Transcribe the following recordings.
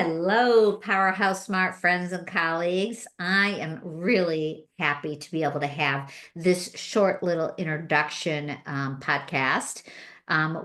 Hello, Powerhouse Smart friends and colleagues. I am really happy to be able to have this short little introduction podcast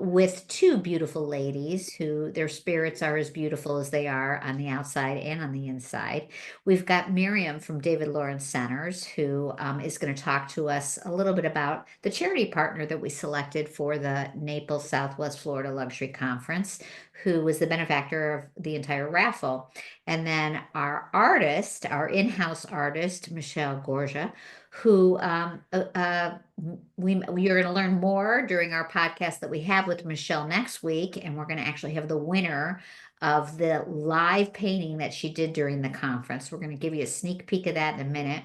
with two beautiful ladies who their spirits are as beautiful as they are on the outside and on the inside. We've got Miriam from David Lawerence Centers, who is going to talk to us a little bit about the charity partner that we selected for the Naples, Southwest Florida Luxury Conference, who was the benefactor of the entire raffle. And then our artist, our in-house artist, Michelle Gorga, who you're going to learn more during our podcast that we have with Michelle next week. And we're going to actually have the winner of the live painting that she did during the conference. We're going to give you a sneak peek of that in a minute.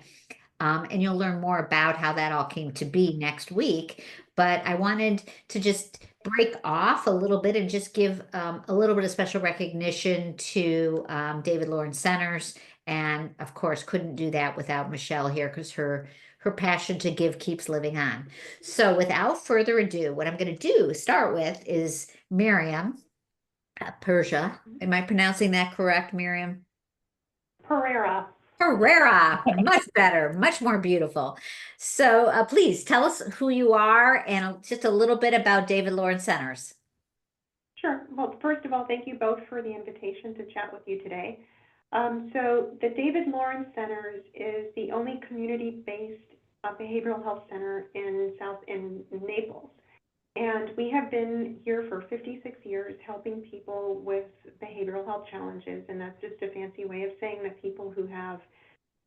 And you'll learn more about how that all came to be next week. But I wanted to just break off a little bit and just give a little bit of special recognition to David Lawerence Centers. And of course, couldn't do that without Michelle here because her passion to give keeps living on. So without further ado, what I'm going to start with is Miriam Persia. Am I pronouncing that correct, Miriam? Pereira. Pereira, much better, much more beautiful. So please tell us who you are and just a little bit about David Lawerence Centers. Sure. Well, first of all, thank you both for the invitation to chat with you today. So the David Lawerence Centers is the only community-based behavioral health center in Naples. And we have been here for 56 years helping people with behavioral health challenges. And that's just a fancy way of saying that people who have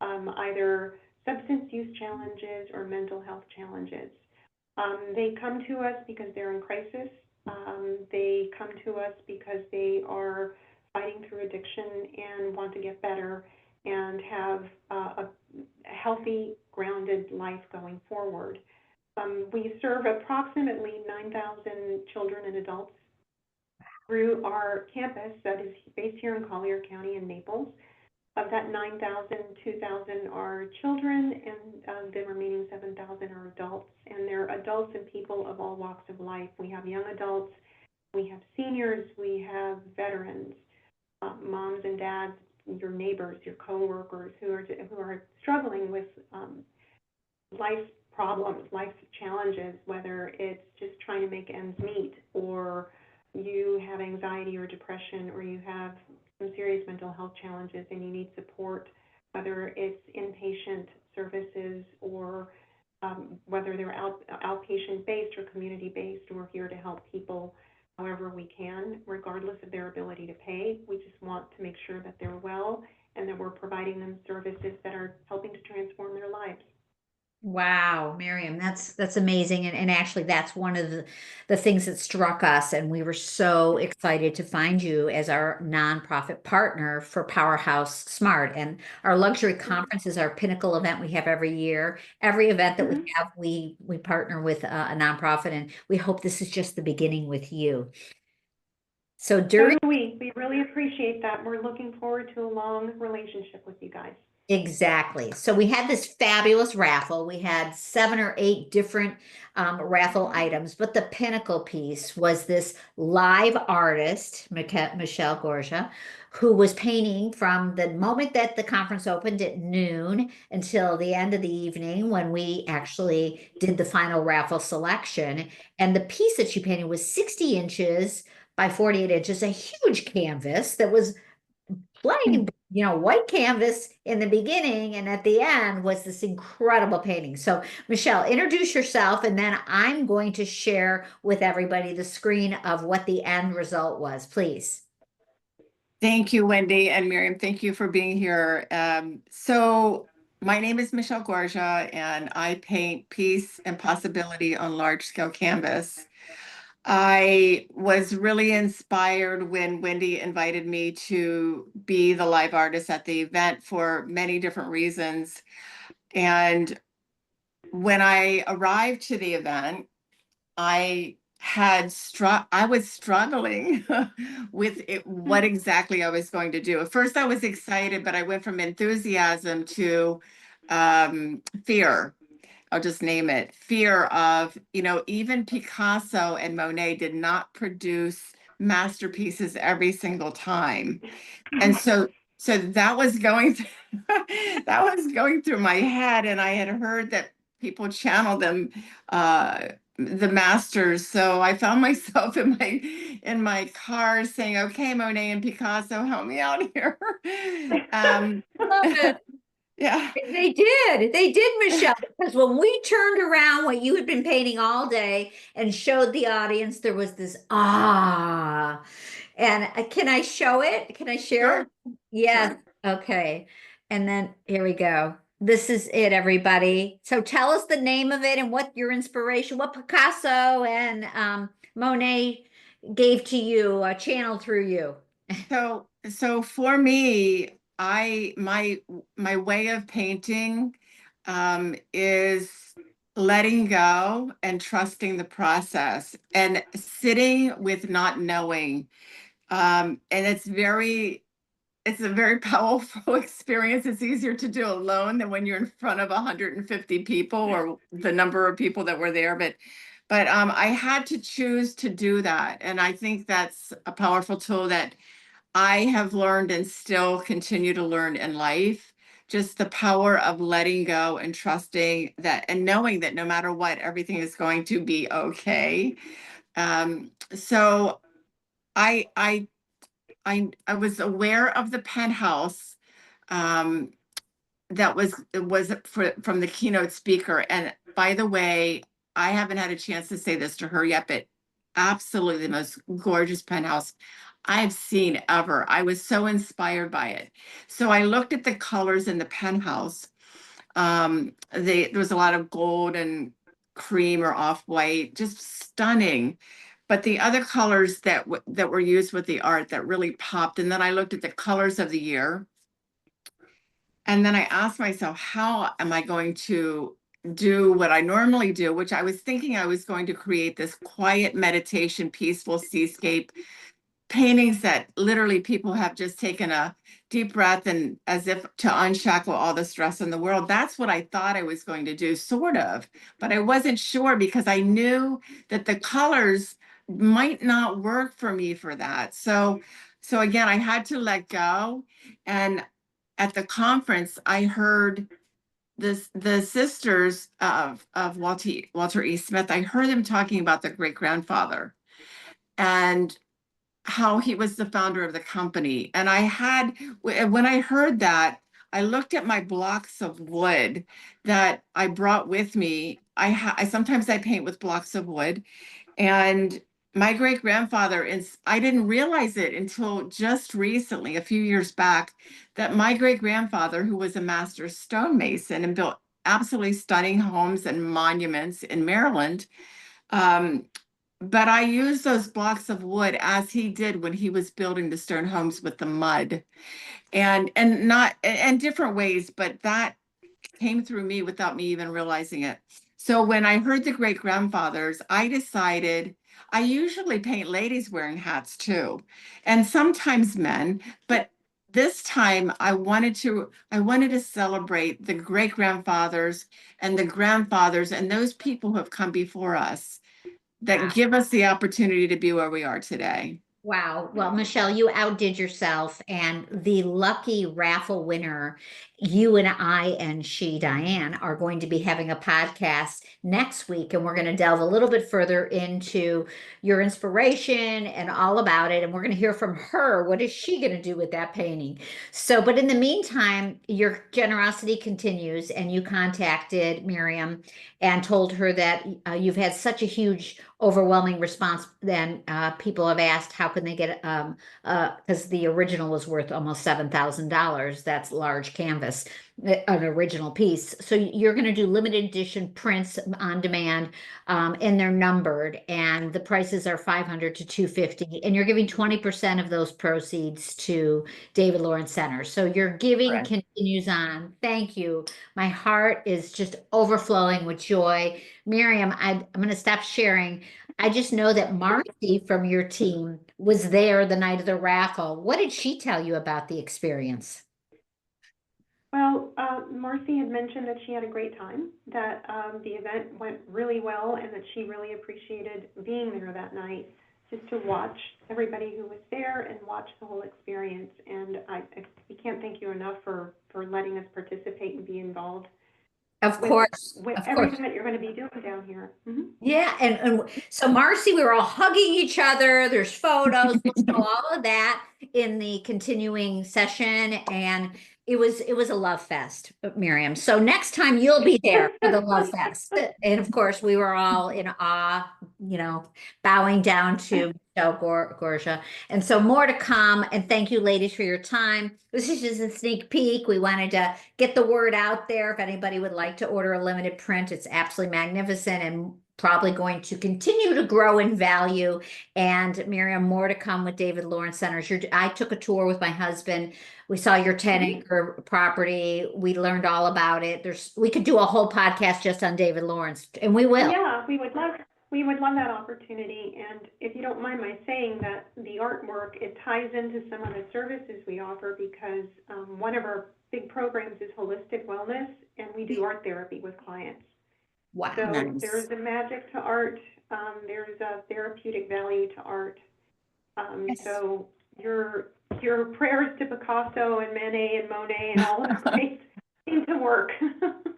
either substance use challenges or mental health challenges. They come to us because they're in crisis. They come to us because they are fighting through addiction and want to get better and have a healthy, grounded life going forward. We serve approximately 9,000 children and adults through our campus that is based here in Collier County in Naples. Of that 9,000, 2,000 are children, and the remaining 7,000 are adults. And they're adults and people of all walks of life. We have young adults, we have seniors, we have veterans, moms and dads, your neighbors, your coworkers who are struggling with life problems, life challenges, whether it's just trying to make ends meet, or you have anxiety or depression, or you have some serious mental health challenges and you need support, whether it's inpatient services or whether they're outpatient-based or community-based. We're here to help people however we can, regardless of their ability to pay. We just want to make sure that they're well and that we're providing them services that are helping to transform their lives. Wow, Miriam, that's amazing. And actually that's one of the things that struck us. And we were so excited to find you as our nonprofit partner for Powerhouse Smart. And our luxury conference is our pinnacle event we have every year. Every event that we have, we partner with a nonprofit, and we hope this is just the beginning with you. So So during do we. We really appreciate that. We're looking forward to a long relationship with you guys. Exactly. So we had this fabulous raffle. We had 7 or 8 different raffle items, but the pinnacle piece was this live artist, Michelle Gorga, who was painting from the moment that the conference opened at noon until the end of the evening when we actually did the final raffle selection. And the piece that she painted was 60 inches by 48 inches, a huge canvas that was plain, white canvas in the beginning, and at the end was this incredible painting. So, Michelle, introduce yourself, and then I'm going to share with everybody the screen of what the end result was, please. Thank you, Wendy and Miriam. Thank you for being here. So my name is Michelle Gorga, and I paint peace and possibility on large-scale canvas. I was really inspired when Wendy invited me to be the live artist at the event for many different reasons. And when I arrived to the event, I was struggling with what exactly I was going to do. At first, I was excited, but I went from enthusiasm to fear. I'll just name it. Fear of, even Picasso and Monet did not produce masterpieces every single time. And so that was going through, that was going through my head, and I had heard that people channel them, the masters. So I found myself in my car saying, "Okay, Monet and Picasso, help me out here." Um, Love it. yeah. They did, Michelle, because when we turned around what you had been painting all day and showed the audience, there was this and can I show it? Can I share Sure, it? Yes. sure. Okay. And then here we go. This is it, everybody. So tell us the name of it and what your inspiration, what Picasso and Monet gave to you, channeled through you. So for me, my way of painting is letting go and trusting the process and sitting with not knowing. And it's a very powerful experience. It's easier to do alone than when you're in front of 150 people or the number of people that were there. But I had to choose to do that. And I think that's a powerful tool that I have learned and still continue to learn in life. Just the power of letting go and trusting that and knowing that no matter what, everything is going to be okay. So I I I was aware of the penthouse, um, that was from the keynote speaker. And by the way, I haven't had a chance to say this to her yet, but absolutely the most gorgeous penthouse I've seen ever. I was so inspired by it. So I looked at the colors in the penthouse. There was a lot of gold and cream or off-white, just stunning. But the other colors that were used with the art that really popped. And then I looked at the colors of the year. And then I asked myself, how am I going to do what I normally do, which I was thinking I was going to create this quiet meditation, peaceful seascape paintings that literally people have just taken a deep breath and as if to unshackle all the stress in the world. That's what I thought I was going to do, sort of, but I wasn't sure because I knew that the colors might not work for me for that. So again, I had to let go. And at the conference, I heard the sisters of Walter E. Smith. I heard them talking about the great grandfather and how he was the founder of the company. And when I heard that, I looked at my blocks of wood that I brought with me. I sometimes I paint with blocks of wood, and my great grandfather is, I didn't realize it until just recently, a few years back, that my great grandfather, who was a master stonemason and built absolutely stunning homes and monuments in Maryland, um, but I used those blocks of wood as he did when he was building the stone homes with the mud and not and different ways, but that came through me without me even realizing it. So when I heard the great grandfathers, I decided I usually paint ladies wearing hats too, and sometimes men, but this time I wanted to celebrate the great grandfathers and the grandfathers and those people who have come before us that give us the opportunity to be where we are today. Wow. Well, Michelle, you outdid yourself, and the lucky raffle winner, you and I and she, Diane, are going to be having a podcast next week, and we're going to delve a little bit further into your inspiration and all about it. And we're going to hear from her. What is she going to do with that painting? So, but in the meantime, your generosity continues, and you contacted Miriam and told her that you've had such a huge overwhelming response. Then people have asked how can they get because the original was worth almost $7,000. That's large canvas, an original piece. So you're going to do limited edition prints on demand, and they're numbered, and the prices are 500 to 250, and you're giving 20% of those proceeds to David Lawerence Center. So your giving Right. continues on. Thank you. My heart is just overflowing with joy. Miriam, I'm going to stop sharing. I just know that Marcy from your team was there the night of the raffle. What did she tell you about the experience? Well, Marcy had mentioned that she had a great time, that the event went really well, and that she really appreciated being there that night. just to watch everybody who was there and watch the whole experience. And we can't thank you enough for letting us participate and be involved Of with, course, with of course. everything that you're going to be doing down here. Yeah, and so Marcy, we were all hugging each other. There's photos. We'll show all of that in the continuing session, and it was a love fest, Miriam. So next time you'll be there for the love fest, and of course we were all in awe, bowing down to Michelle Gorga. And so more to come. And thank you, ladies, for your time. This is just a sneak peek. We wanted to get the word out there. If anybody would like to order a limited print, it's absolutely magnificent and probably going to continue to grow in value. And Miriam, more to come with David Lawerence Centers. I took a tour with my husband. We saw your 10-acre property. We learned all about it. We could do a whole podcast just on David Lawerence, and we will. Yeah, we would love that opportunity. And if you don't mind my saying that the artwork, it ties into some of the services we offer, because one of our big programs is holistic wellness, and we do art therapy with clients. Wow. So Nice. there's a magic to art. There's a therapeutic value to art. Yes. So your prayers to Picasso and Manet and Monet and all of the greats seem to work.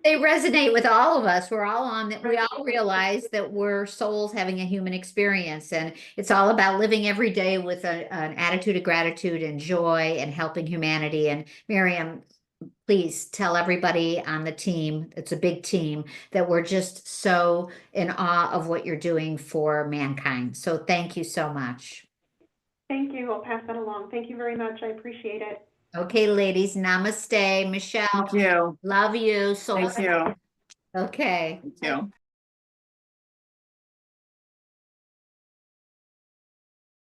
They resonate with all of us. We're all on that. We all realize that we're souls having a human experience, and it's all about living every day with an attitude of gratitude and joy and helping humanity. And Miriam, please tell everybody on the team, it's a big team, that we're just so in awe of what you're doing for mankind. So thank you so much. Thank you. I'll pass that along. Thank you very much. I appreciate it. Okay, ladies, namaste. Michelle, Thank you. love you. Soul. Thank you. Okay. Thank you.